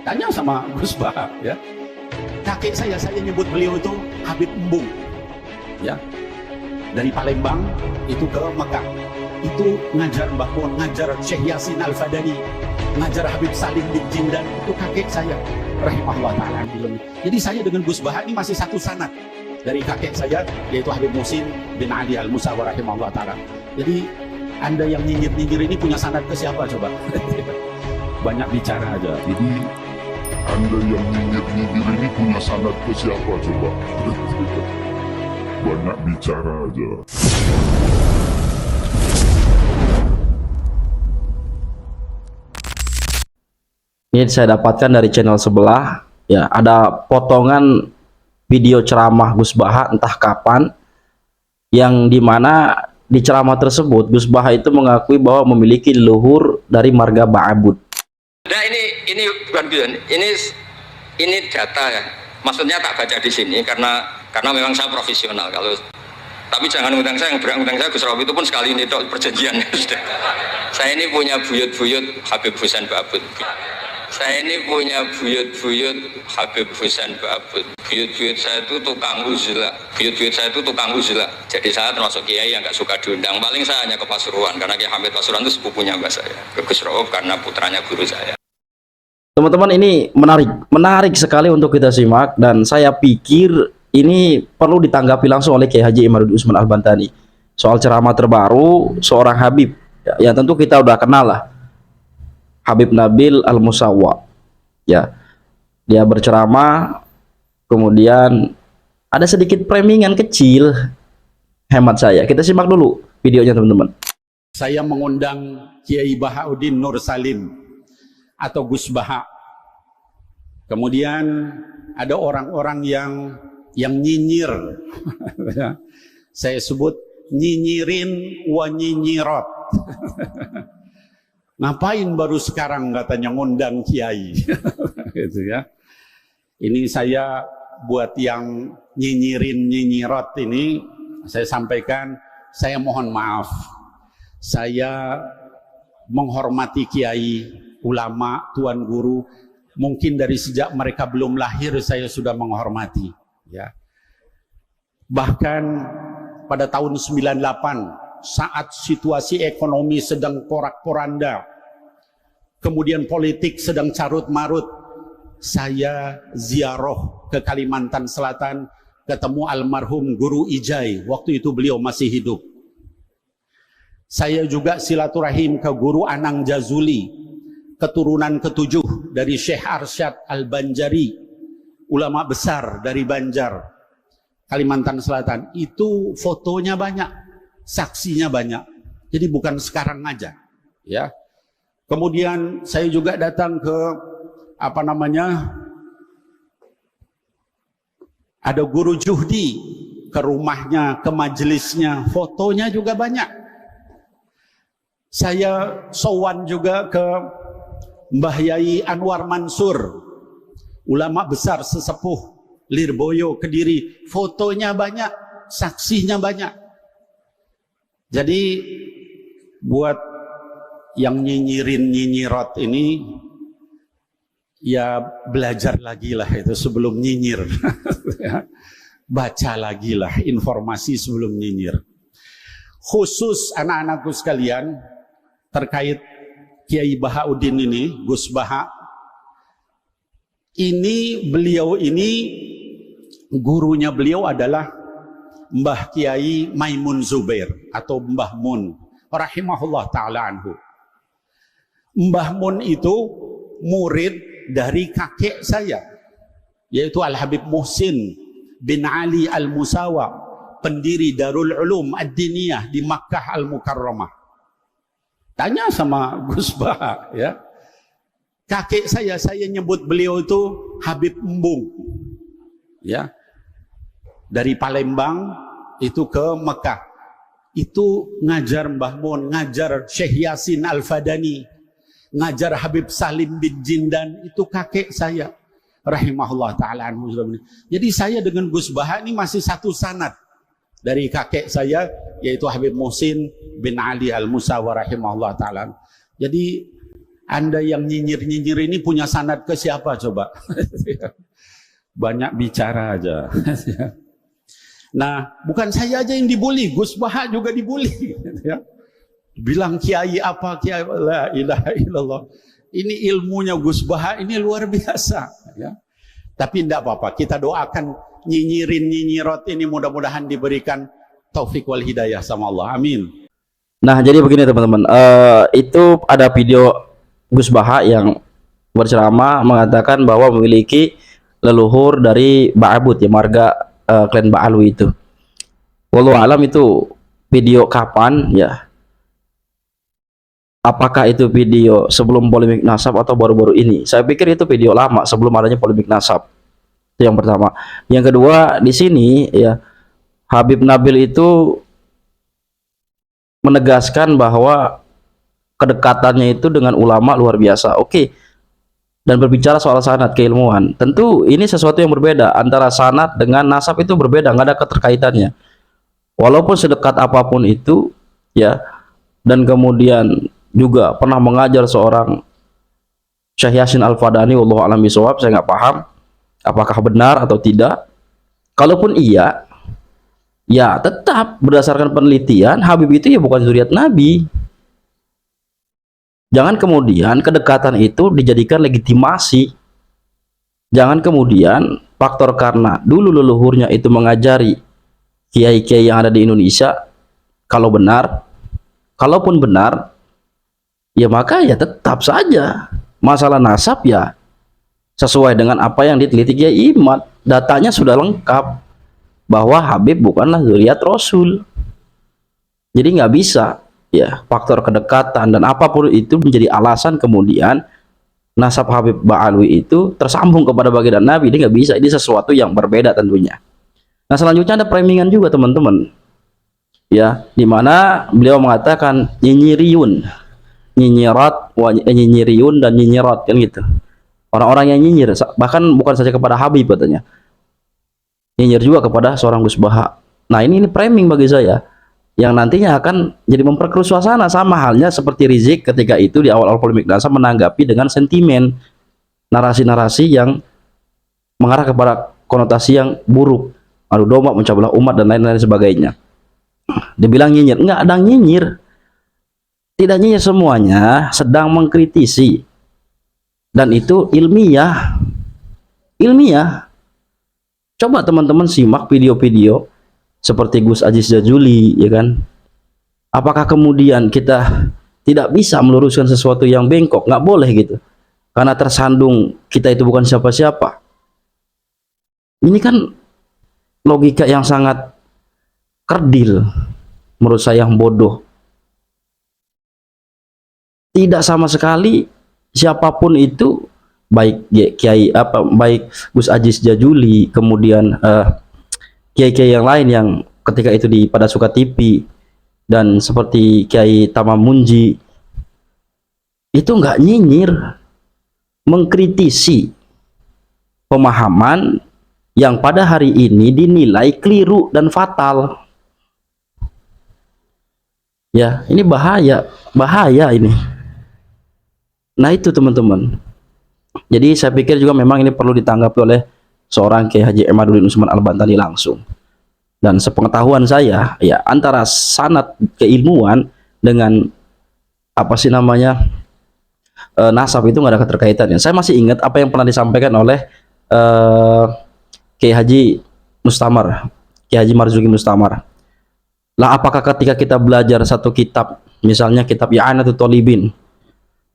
Tanya sama Gus Baha, ya. Kakek saya nyebut beliau itu Habib Embung, ya. Dari Palembang itu ke Mekah. Itu ngajar Mbah Mun, ngajar Syekh Yasin Al-Fadani, ngajar Habib Salim bin Jindan, itu kakek saya rahimahullah ta'ala. Jadi saya dengan Gus Baha ini masih satu sanad dari kakek saya, yaitu Habib Muhsin bin Ali Al-Musawa rahimahullah ta'ala. Jadi Anda yang nyinyir-nyinyir ini punya sanad ke siapa coba? Banyak bicara aja. Jadi Anda yang nyinyir-nyinyir ini punya sanad ke siapa coba? Banyak bicara aja. Ini saya dapatkan dari channel sebelah, ya, ada potongan video ceramah Gus Baha entah kapan, yang dimana di ceramah tersebut Gus Baha itu mengakui bahwa memiliki leluhur dari marga Ba'abud. Nah ini bukan video, ini data ya. Maksudnya tak baca di sini karena memang saya profesional. Tapi jangan undang saya, yang berang-undang saya Gus Rawi itu pun sekali ini perjanjian. Saya ini punya buyut-buyut Habib Husain Ba'abud. Saya ini punya buyut-buyut Habib Husain Ba'abud. Buyut-buyut saya itu tukang uzlah. Buyut-buyut saya itu tukang uzlah. Jadi saya termasuk kiai yang nggak suka diundang. Paling saya hanya ke Pasuruan karena Kiai Hamid Pasuruan itu sepupunya mbak saya. Ke Gus Rauf karena putranya guru saya. Teman-teman, ini menarik sekali untuk kita simak, dan saya pikir ini perlu ditanggapi langsung oleh Kiai Haji Imaduddin Usman Al-Bantani soal ceramah terbaru seorang Habib, ya, yang tentu kita udah kenal lah, Habib Nabil Al-Musawa, ya. Dia berceramah, kemudian ada sedikit premingan kecil, hemat saya. Kita simak dulu videonya, teman-teman. Saya mengundang Kiai Bahauddin Nur Salim atau Gus Baha. Kemudian ada orang-orang yang nyinyir. Saya sebut nyinyirin wa nyinyirat. Ngapain baru sekarang katanya ngundang kiai? Gitu ya. Ini saya buat yang nyinyirin nyinyirat ini, saya sampaikan, saya mohon maaf. Saya menghormati kiai, ulama, tuan guru, mungkin dari sejak mereka belum lahir saya sudah menghormati, ya. Bahkan pada tahun 98 saat situasi ekonomi sedang porak-poranda, kemudian politik sedang carut-marut, saya ziarah ke Kalimantan Selatan, ketemu almarhum Guru Ijai, waktu itu beliau masih hidup. Saya juga silaturahim ke Guru Anang Jazuli, keturunan ketujuh dari Syekh Arsyad Al-Banjari, ulama besar dari Banjar, Kalimantan Selatan. Itu fotonya banyak, saksinya banyak. Jadi bukan sekarang aja, ya. Kemudian saya juga datang ke ada Guru Juhdi, ke rumahnya, ke majelisnya, fotonya juga banyak. Saya sowan juga ke Mbah Yai Anwar Mansur, ulama besar sesepuh Lirboyo, Kediri, fotonya banyak, saksinya banyak. Jadi buat yang nyinyirin nyinyirat ini, ya belajar lagi lah itu sebelum nyinyir. Baca lagi lah informasi sebelum nyinyir. Khusus anak-anakku sekalian, terkait Kiai Bahauddin ini, Gus Baha, ini beliau ini, gurunya beliau adalah Mbah Kiai Maimun Zubair atau Mbah Mun rahimahullah ta'ala anhu. Mbah Mun itu murid dari kakek saya, yaitu Al-Habib Muhsin bin Ali Al-Musawa, pendiri Darul Ulum Ad-Diniyah di Makkah Al-Mukarramah. Tanya sama Gus Baha, ya. Kakek saya nyebut beliau itu Habib Embung, ya. Dari Palembang itu ke Mekah. Itu ngajar Mbah Mun, ngajar Syekh Yasin Al-Fadani, ngajar Habib Salim bin Jindan, itu kakek saya rahimahullah ta'ala anhu. Jadi saya dengan Gus Baha ini masih satu sanad dari kakek saya, yaitu Habib Muhsin bin Ali Al-Musawa rahimahullah ta'ala. Jadi Anda yang nyinyir-nyinyir ini punya sanad ke siapa coba? Banyak bicara aja. Nah, bukan saya aja yang dibully, Gus Baha juga dibully. Bilang kiai apa, kiai la ilaha illallah. Ini ilmunya Gus Baha ini luar biasa. Tapi tidak apa-apa, kita doakan nyinyirin nyinyirot ini mudah-mudahan diberikan taufik wal hidayah sama Allah. Amin. Nah, jadi begini teman-teman, itu ada video Gus Baha yang berceramah mengatakan bahwa memiliki leluhur dari Ba'abud ya, marga klan Ba'alwi itu. Wallahu alam itu video kapan ya? Apakah itu video sebelum polemik nasab atau baru-baru ini? Saya pikir itu video lama sebelum adanya polemik nasab. Itu yang pertama. Yang kedua, di sini ya Habib Nabil itu menegaskan bahwa kedekatannya itu dengan ulama luar biasa. Oke. Dan berbicara soal sanad keilmuan, tentu ini sesuatu yang berbeda antara sanad dengan nasab, itu berbeda, nggak ada keterkaitannya. Walaupun sedekat apapun itu ya, dan kemudian juga pernah mengajar seorang Syekh Yasin Al-Fadani, wallahu a'lam bishawab, saya nggak paham apakah benar atau tidak. Kalaupun iya, ya tetap berdasarkan penelitian Habib itu ya bukan zuriat Nabi. Jangan kemudian kedekatan itu dijadikan legitimasi. Jangan kemudian faktor karena dulu leluhurnya itu mengajari kiai-kiai yang ada di Indonesia, kalau benar, kalaupun benar, ya maka ya tetap saja masalah nasab ya sesuai dengan apa yang diteliti Kiai Imad. Datanya sudah lengkap bahwa Habib bukanlah zuriat Rasul. Jadi nggak bisa ya faktor kedekatan dan apapun itu menjadi alasan kemudian nasab Habib Ba'alwi itu tersambung kepada baginda Nabi. Ini nggak bisa, ini sesuatu yang berbeda tentunya. Nah, selanjutnya ada framingan juga teman-teman ya, dimana beliau mengatakan nyinyiriyun, nyinyirat, nyinyiriyun dan nyinyirat, kan gitu. Orang-orang yang nyinyir, bahkan bukan saja kepada Habib katanya, nyinyir juga kepada seorang Gus Baha. Nah, ini framing bagi saya yang nantinya akan jadi memperkeruh suasana, sama halnya seperti Rizik ketika itu di awal-awal polemik nasab menanggapi dengan sentimen narasi-narasi yang mengarah kepada konotasi yang buruk, adu domba, mencah belah umat dan lain-lain sebagainya. Dibilang nyinyir, enggak ada nyinyir, tidak nyinyir, semuanya sedang mengkritisi, dan itu ilmiah. Coba teman-teman simak video-video seperti Gus Aziz Jajuli, ya kan? Apakah kemudian kita tidak bisa meluruskan sesuatu yang bengkok? Nggak boleh gitu, karena tersandung kita itu bukan siapa-siapa. Ini kan logika yang sangat kerdil, menurut saya, yang bodoh. Tidak sama sekali siapapun itu, baik kiai baik Gus Aziz Jajuli, kemudian kiai-kiai yang lain yang ketika itu di pada Suka TV, dan seperti Kiai Tamam Munji, itu nggak nyinyir, mengkritisi pemahaman yang pada hari ini dinilai keliru dan fatal. Ya, ini bahaya ini. Nah, itu teman-teman. Jadi saya pikir juga memang ini perlu ditanggapi oleh seorang Kiai Haji Imaduddin Usman Al-Bantani langsung. Dan sepengetahuan saya, ya antara sanad keilmuan dengan apa sih namanya nasab itu nggak ada keterkaitannya. Saya masih ingat apa yang pernah disampaikan oleh Kiai Haji Mustamar, Kiai Haji Marzuki Mustamar. Lah, apakah ketika kita belajar satu kitab, misalnya kitab I'anatul Thalibin,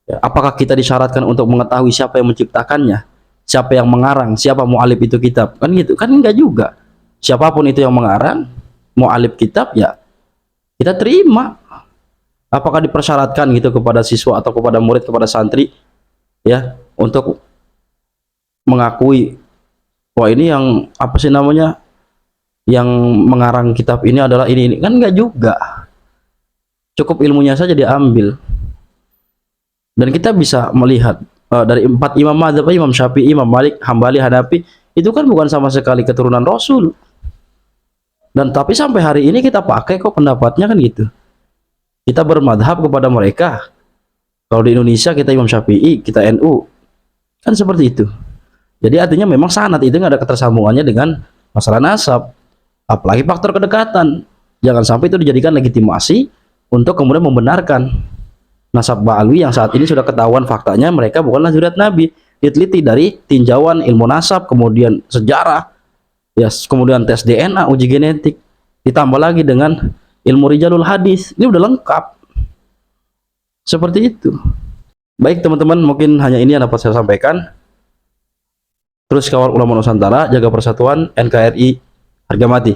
ya, apakah kita disyaratkan untuk mengetahui siapa yang menciptakannya, siapa yang mengarang, siapa mu'alif itu kitab? Kan gitu, kan enggak juga. Siapapun itu yang mengarang, mu'alif kitab, ya kita terima. Apakah dipersyaratkan gitu kepada siswa atau kepada murid, kepada santri, ya, untuk mengakui, wah ini yang apa sih namanya, yang mengarang kitab ini adalah ini. Kan enggak juga. Cukup ilmunya saja diambil. Dan kita bisa melihat dari 4 imam madzhab, Imam Syafi'i, Imam Malik, Hambali, Hanafi, itu kan bukan sama sekali keturunan Rasul. Dan tapi sampai hari ini kita pakai kok pendapatnya, kan gitu. Kita bermadhab kepada mereka. Kalau di Indonesia kita Imam Syafi'i, kita NU, kan seperti itu. Jadi artinya memang sanad itu nggak ada ketersambungannya dengan masalah nasab, apalagi faktor kedekatan. Jangan sampai itu dijadikan legitimasi untuk kemudian membenarkan nasab Ba'alwi yang saat ini sudah ketahuan faktanya mereka bukanlah zuriat Nabi. Diteliti dari tinjauan ilmu nasab, kemudian sejarah, ya, kemudian tes DNA, uji genetik, ditambah lagi dengan ilmu rijalul hadis. Ini udah lengkap. Seperti itu. Baik teman-teman, mungkin hanya ini yang dapat saya sampaikan. Terus kawal ulama Nusantara, jaga persatuan, NKRI harga mati.